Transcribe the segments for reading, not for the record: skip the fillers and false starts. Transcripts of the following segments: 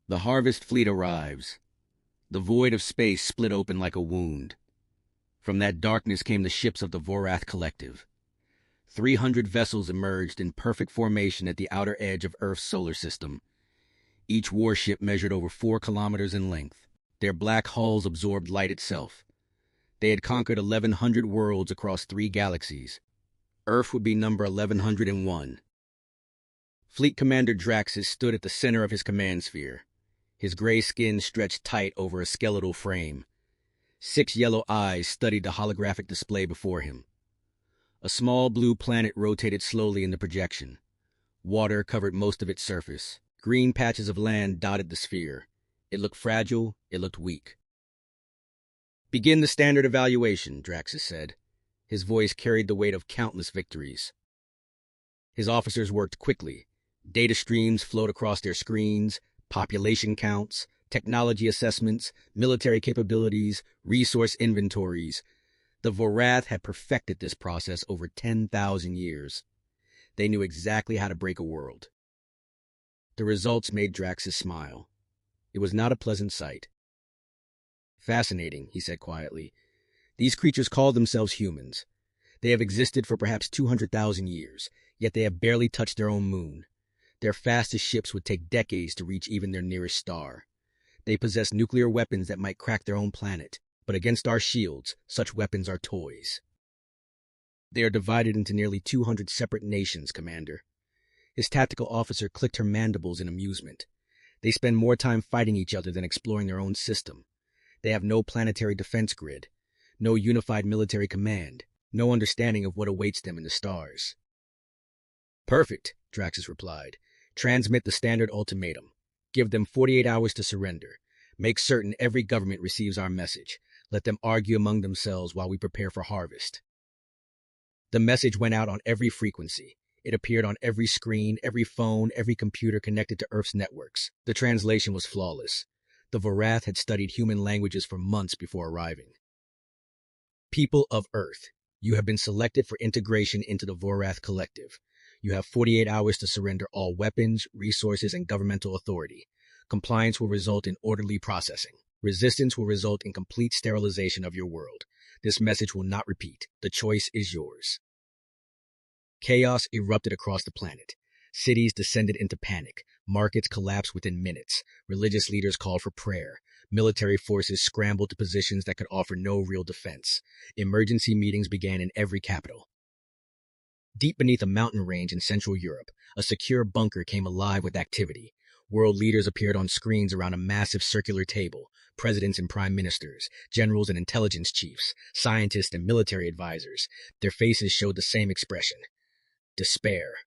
The harvest fleet arrives. The void of space split open like a wound. From that darkness came the ships of the Vorath Collective. 300 vessels emerged in perfect formation at the outer edge of Earth's solar system. Each warship measured over 4 kilometers in length. Their black hulls absorbed light itself. They had conquered 1,100 worlds across 3 galaxies. Earth would be number 1101. Fleet Commander Draxus stood at the center of his command sphere. His gray skin stretched tight over a skeletal frame. 6 yellow eyes studied the holographic display before him. A small blue planet rotated slowly in the projection. Water covered most of its surface. Green patches of land dotted the sphere. It looked fragile, it looked weak. "Begin the standard evaluation," Draxus said. His voice carried the weight of countless victories. His officers worked quickly. Data streams flowed across their screens, population counts, technology assessments, military capabilities, resource inventories. The Vorath had perfected this process over 10,000 years. They knew exactly how to break a world. The results made Draxus smile. It was not a pleasant sight. "Fascinating," he said quietly. "These creatures call themselves humans. They have existed for perhaps 200,000 years, yet they have barely touched their own moon. Their fastest ships would take decades to reach even their nearest star. They possess nuclear weapons that might crack their own planet, but against our shields, such weapons are toys. They are divided into nearly 200 separate nations, Commander." His tactical officer clicked her mandibles in amusement. "They spend more time fighting each other than exploring their own system. They have no planetary defense grid, no unified military command, no understanding of what awaits them in the stars." "Perfect," Draxus replied. "Transmit the standard ultimatum. Give them 48 hours to surrender. Make certain every government receives our message. Let them argue among themselves while we prepare for harvest." The message went out on every frequency. It appeared on every screen, every phone, every computer connected to Earth's networks. The translation was flawless. The Vorath had studied human languages for months before arriving. "People of Earth, you have been selected for integration into the Vorath Collective. You have 48 hours to surrender all weapons, resources, and governmental authority. Compliance will result in orderly processing. Resistance will result in complete sterilization of your world. This message will not repeat. The choice is yours." Chaos erupted across the planet. Cities descended into panic. Markets collapsed within minutes. Religious leaders called for prayer. Military forces scrambled to positions that could offer no real defense. Emergency meetings began in every capital. Deep beneath a mountain range in Central Europe, a secure bunker came alive with activity. World leaders appeared on screens around a massive circular table. Presidents and prime ministers, generals and intelligence chiefs, scientists and military advisors. Their faces showed the same expression: despair.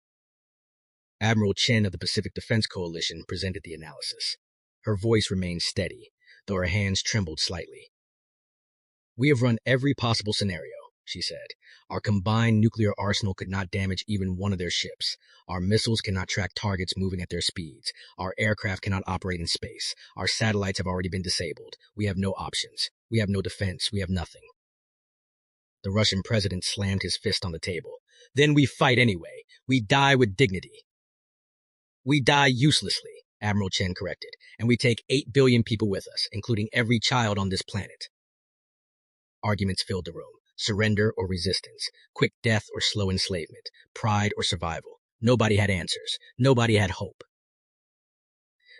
Admiral Chen of the Pacific Defense Coalition presented the analysis. Her voice remained steady, though her hands trembled slightly. "We have run every possible scenario," she said. "Our combined nuclear arsenal could not damage even one of their ships. Our missiles cannot track targets moving at their speeds. Our aircraft cannot operate in space. Our satellites have already been disabled. We have no options. We have no defense. We have nothing." The Russian president slammed his fist on the table. "Then we fight anyway. We die with dignity." "We die uselessly," Admiral Chen corrected, "and we take 8 billion people with us, including every child on this planet." Arguments filled the room. Surrender or resistance, quick death or slow enslavement, pride or survival. Nobody had answers. Nobody had hope.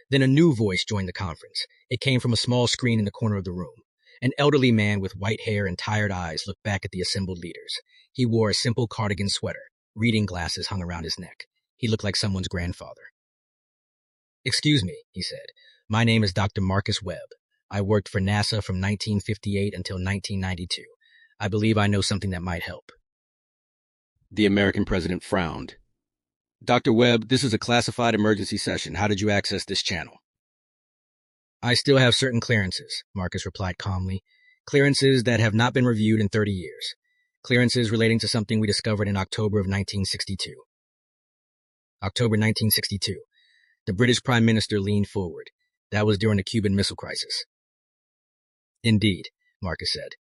Then a new voice joined the conference. It came from a small screen in the corner of the room. An elderly man with white hair and tired eyes looked back at the assembled leaders. He wore a simple cardigan sweater. Reading glasses hung around his neck. He looked like someone's grandfather. "Excuse me," he said. "My name is Dr. Marcus Webb. I worked for NASA from 1958 until 1992. I believe I know something that might help." The American president frowned. "Dr. Webb, this is a classified emergency session. How did you access this channel?" "I still have certain clearances," Marcus replied calmly. "Clearances that have not been reviewed in 30 years. Clearances relating to something we discovered in October of 1962. October 1962. The British Prime Minister leaned forward. That was during the Cuban Missile Crisis. "Indeed," Marcus said.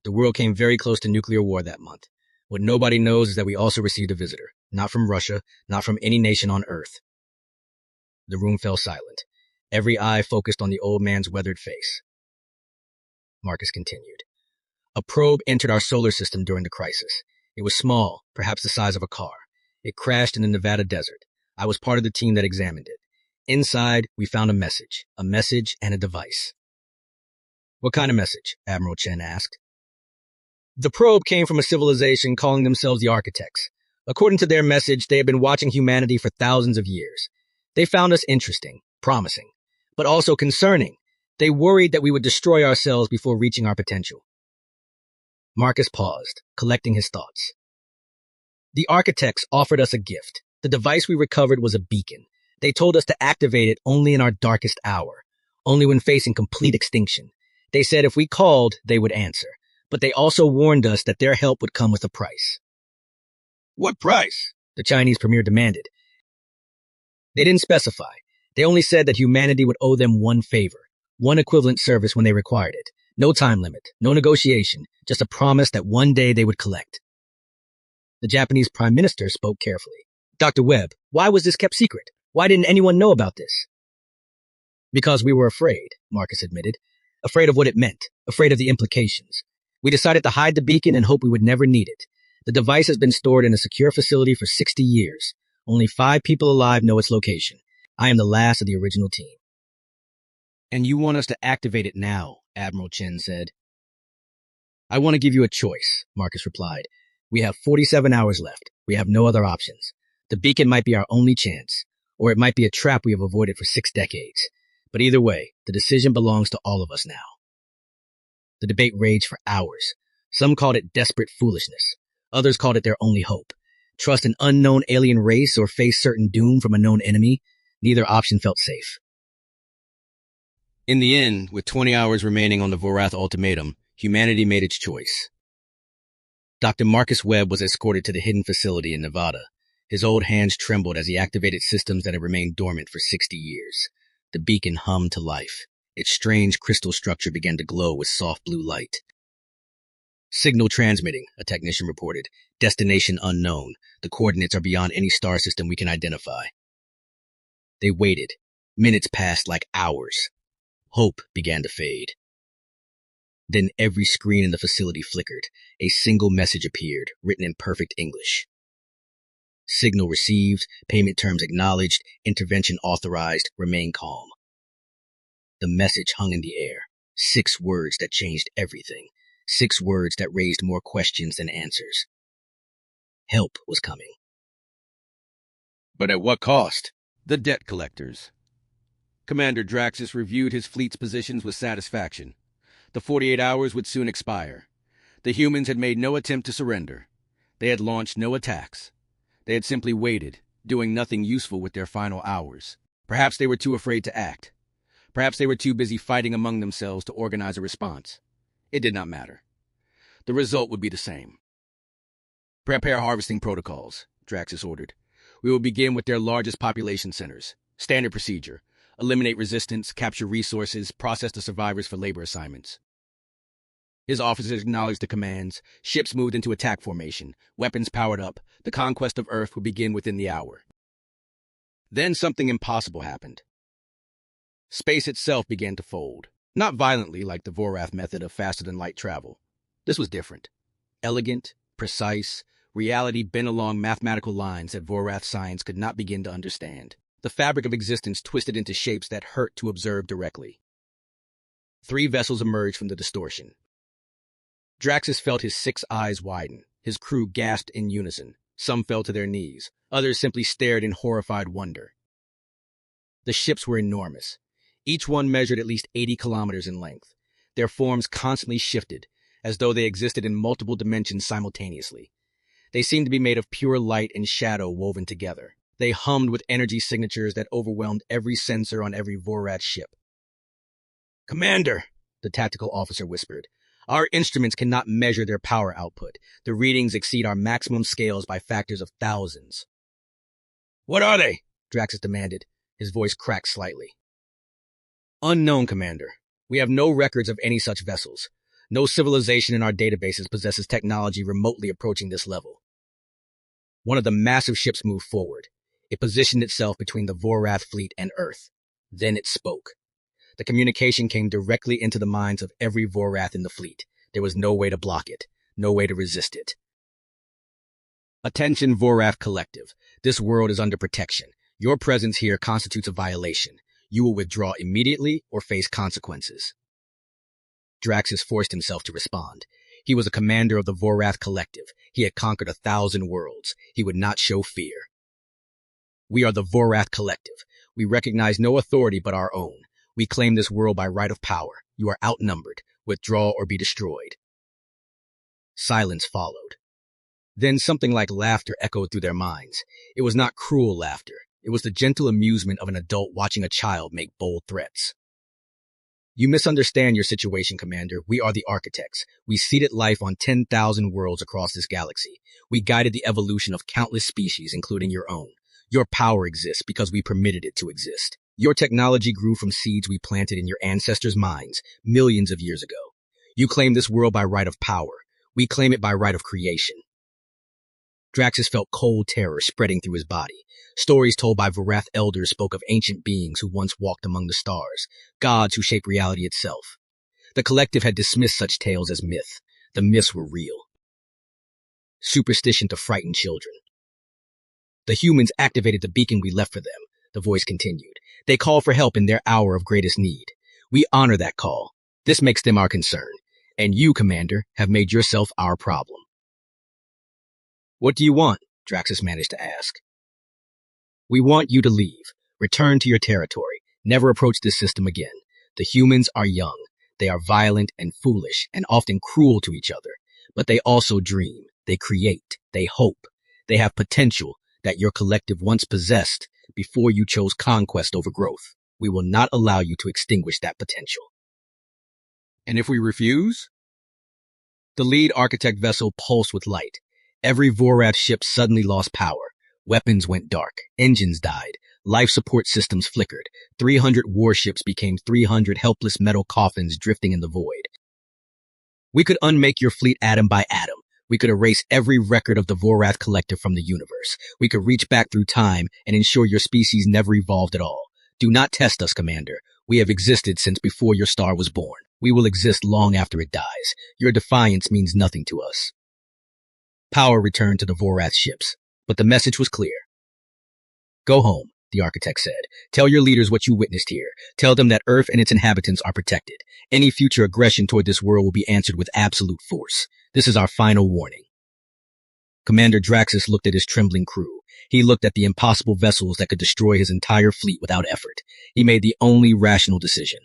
"The world came very close to nuclear war that month. What nobody knows is that we also received a visitor. Not from Russia, not from any nation on Earth." The room fell silent. every eye focused on the old man's weathered face. Marcus continued. A probe entered our solar system during the crisis. It was small, perhaps the size of a car. It crashed in the Nevada desert. I was part of the team that examined it. Inside, we found a message and a device. What kind of message? Admiral Chen asked. The probe came from a civilization calling themselves the Architects. According to their message, they had been watching humanity for thousands of years. They found us interesting, promising, but also concerning. They worried that we would destroy ourselves before reaching our potential. Marcus paused, collecting his thoughts. The Architects offered us a gift. The device we recovered was a beacon. They told us to activate it only in our darkest hour, only when facing complete extinction. They said if we called, they would answer. But they also warned us that their help would come with a price. What price? The Chinese premier demanded. They didn't specify. They only said that humanity would owe them one favor, one equivalent service when they required it. No time limit, no negotiation, just a promise that one day they would collect. The Japanese prime minister spoke carefully. Dr. Webb, why was this kept secret? Why didn't anyone know about this? Because we were afraid, Marcus admitted. Afraid of what it meant, afraid of the implications. We decided to hide the beacon and hope we would never need it. The device has been stored in a secure facility for 60 years. Only 5 people alive know its location. I am the last of the original team. And you want us to activate it now, Admiral Chen said. I want to give you a choice, Marcus replied. We have 47 hours left. We have no other options. The beacon might be our only chance, or it might be a trap we have avoided for 6 decades. But either way, the decision belongs to all of us now. The debate raged for hours. Some called it desperate foolishness. Others called it their only hope. Trust an unknown alien race or face certain doom from a known enemy. Neither option felt safe. In the end, with 20 hours remaining on the Vorath ultimatum, humanity made its choice. Dr. Marcus Webb was escorted to the hidden facility in Nevada. His old hands trembled as he activated systems that had remained dormant for 60 years. The beacon hummed to life. Its strange crystal structure began to glow with soft blue light. Signal transmitting, a technician reported. Destination unknown. The coordinates are beyond any star system we can identify. They waited. Minutes passed like hours. Hope began to fade. Then every screen in the facility flickered. A single message appeared, written in perfect English. Signal received, payment terms acknowledged, intervention authorized, remain calm. The message hung in the air. 6 words that changed everything. 6 words that raised more questions than answers. Help was coming. But at what cost? The debt collectors. Commander Draxus reviewed his fleet's positions with satisfaction. The 48 hours would soon expire. The humans had made no attempt to surrender. They had launched no attacks. They had simply waited, doing nothing useful with their final hours. Perhaps they were too afraid to act. Perhaps they were too busy fighting among themselves to organize a response. It did not matter. The result would be the same. Prepare harvesting protocols, Draxus ordered. We will begin with their largest population centers. Standard procedure. Eliminate resistance, capture resources, process the survivors for labor assignments. His officers acknowledged the commands. Ships moved into attack formation. Weapons powered up. The conquest of Earth would begin within the hour. Then something impossible happened. Space itself began to fold. Not violently like the Vorath method of faster-than-light travel. This was different. Elegant, precise, reality bent along mathematical lines that Vorath science could not begin to understand. The fabric of existence twisted into shapes that hurt to observe directly. 3 vessels emerged from the distortion. Draxus felt his 6 eyes widen. His crew gasped in unison. Some fell to their knees. Others simply stared in horrified wonder. The ships were enormous. Each one measured at least 80 kilometers in length. Their forms constantly shifted, as though they existed in multiple dimensions simultaneously. They seemed to be made of pure light and shadow woven together. They hummed with energy signatures that overwhelmed every sensor on every Vorath ship. Commander, the tactical officer whispered, our instruments cannot measure their power output. The readings exceed our maximum scales by factors of thousands. What are they? Draxus demanded. His voice cracked slightly. Unknown, Commander. We have no records of any such vessels. No civilization in our databases possesses technology remotely approaching this level. One of the massive ships moved forward. It positioned itself between the Vorath fleet and Earth. Then it spoke. The communication came directly into the minds of every Vorath in the fleet. There was no way to block it, no way to resist it. Attention, Vorath Collective. This world is under protection. Your presence here constitutes a violation. You will withdraw immediately or face consequences. Draxus forced himself to respond. He was a commander of the Vorath Collective. He had conquered 1,000 worlds. He would not show fear. We are the Vorath Collective. We recognize no authority but our own. We claim this world by right of power. You are outnumbered. Withdraw or be destroyed. Silence followed. Then something like laughter echoed through their minds. It was not cruel laughter. It was the gentle amusement of an adult watching a child make bold threats. You misunderstand your situation, Commander. We are the architects. We seeded life on 10,000 worlds across this galaxy. We guided the evolution of countless species, including your own. Your power exists because we permitted it to exist. Your technology grew from seeds we planted in your ancestors' minds millions of years ago. You claim this world by right of power. We claim it by right of creation. Draxus felt cold terror spreading through his body. Stories told by Vorath elders spoke of ancient beings who once walked among the stars, gods who shaped reality itself. The collective had dismissed such tales as myth. The myths were real. Superstition to frighten children. The humans activated the beacon we left for them, the voice continued. They called for help in their hour of greatest need. We honor that call. This makes them our concern. And you, Commander, have made yourself our problem. What do you want? Draxus managed to ask. We want you to leave. Return to your territory. Never approach this system again. The humans are young. They are violent and foolish and often cruel to each other. But they also dream. They create. They hope. They have potential that your collective once possessed before you chose conquest over growth. We will not allow you to extinguish that potential. And if we refuse? The lead architect vessel pulsed with light. Every Vorath ship suddenly lost power. Weapons went dark. Engines died. Life support systems flickered. 300 warships became 300 helpless metal coffins drifting in the void. We could unmake your fleet atom by atom. We could erase every record of the Vorath Collective from the universe. We could reach back through time and ensure your species never evolved at all. Do not test us, Commander. We have existed since before your star was born. We will exist long after it dies. Your defiance means nothing to us. Power returned to the Vorath ships, but the message was clear. Go home, the architect said. Tell your leaders what you witnessed here. Tell them that Earth and its inhabitants are protected. Any future aggression toward this world will be answered with absolute force. This is our final warning. Commander Draxus looked at his trembling crew. He looked at the impossible vessels that could destroy his entire fleet without effort. He made the only rational decision.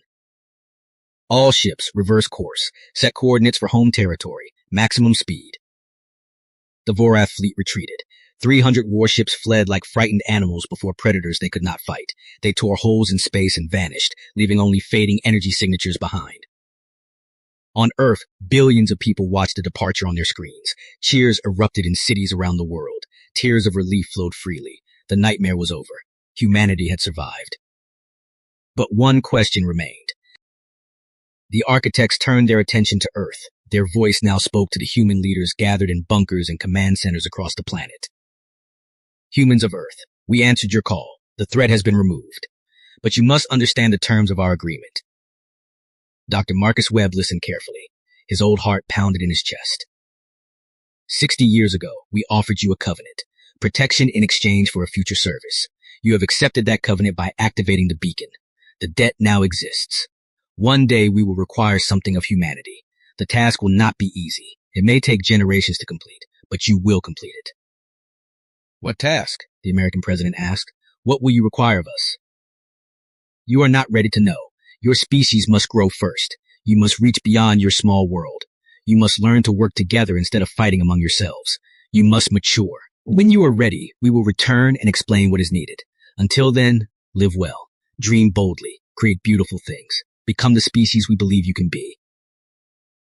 All ships, reverse course. Set coordinates for home territory. Maximum speed. The Vorath fleet retreated. 300 warships fled like frightened animals before predators they could not fight. They tore holes in space and vanished, leaving only fading energy signatures behind. On Earth, billions of people watched the departure on their screens. Cheers erupted in cities around the world. Tears of relief flowed freely. The nightmare was over. Humanity had survived. But one question remained. The architects turned their attention to Earth. Their voice now spoke to the human leaders gathered in bunkers and command centers across the planet. Humans of Earth, we answered your call. The threat has been removed. But you must understand the terms of our agreement. Dr. Marcus Webb listened carefully. His old heart pounded in his chest. 60 years ago, we offered you a covenant. Protection in exchange for a future service. You have accepted that covenant by activating the beacon. The debt now exists. One day we will require something of humanity. The task will not be easy. It may take generations to complete, but you will complete it. What task? The American president asked. What will you require of us? You are not ready to know. Your species must grow first. You must reach beyond your small world. You must learn to work together instead of fighting among yourselves. You must mature. When you are ready, we will return and explain what is needed. Until then, live well. Dream boldly. Create beautiful things. Become the species we believe you can be.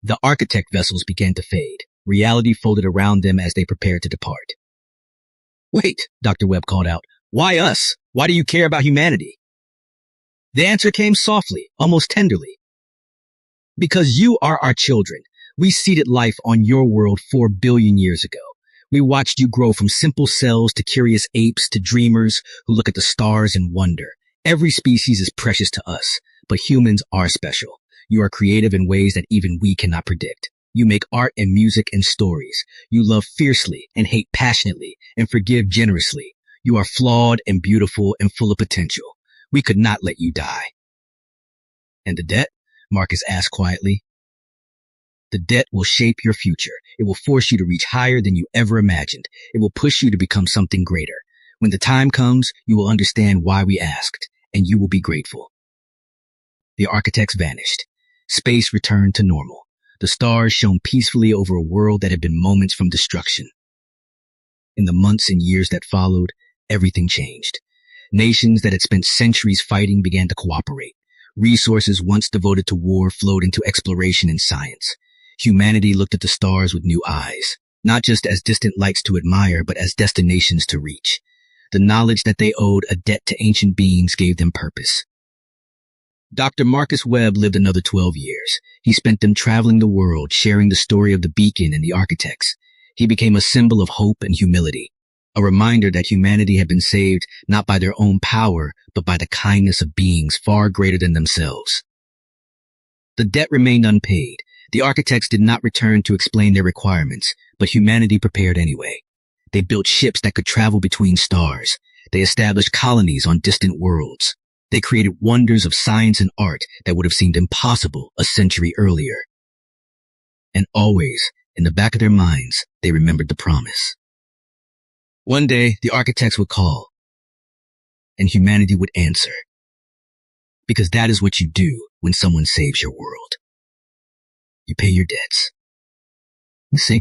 The architect vessels began to fade. Reality folded around them as they prepared to depart. Wait, Dr. Webb called out. Why us? Why do you care about humanity? The answer came softly, almost tenderly. Because you are our children. We seeded life on your world 4 billion years ago. We watched you grow from simple cells to curious apes to dreamers who look at the stars and wonder. Every species is precious to us, but humans are special. You are creative in ways that even we cannot predict. You make art and music and stories. You love fiercely and hate passionately and forgive generously. You are flawed and beautiful and full of potential. We could not let you die. And the debt? Marcus asked quietly. The debt will shape your future. It will force you to reach higher than you ever imagined. It will push you to become something greater. When the time comes, you will understand why we asked, and you will be grateful. The architects vanished. Space returned to normal. The stars shone peacefully over a world that had been moments from destruction. In the months and years that followed, everything changed. Nations that had spent centuries fighting began to cooperate. Resources once devoted to war flowed into exploration and science. Humanity looked at the stars with new eyes, not just as distant lights to admire, but as destinations to reach. The knowledge that they owed a debt to ancient beings gave them purpose. Dr. Marcus Webb lived another 12 years. He spent them traveling the world, sharing the story of the beacon and the architects. He became a symbol of hope and humility, a reminder that humanity had been saved not by their own power, but by the kindness of beings far greater than themselves. The debt remained unpaid. The architects did not return to explain their requirements, but humanity prepared anyway. They built ships that could travel between stars. They established colonies on distant worlds. They created wonders of science and art that would have seemed impossible a century earlier. And always, in the back of their minds, they remembered the promise. One day, the architects would call, and humanity would answer. Because that is what you do when someone saves your world. You pay your debts. You say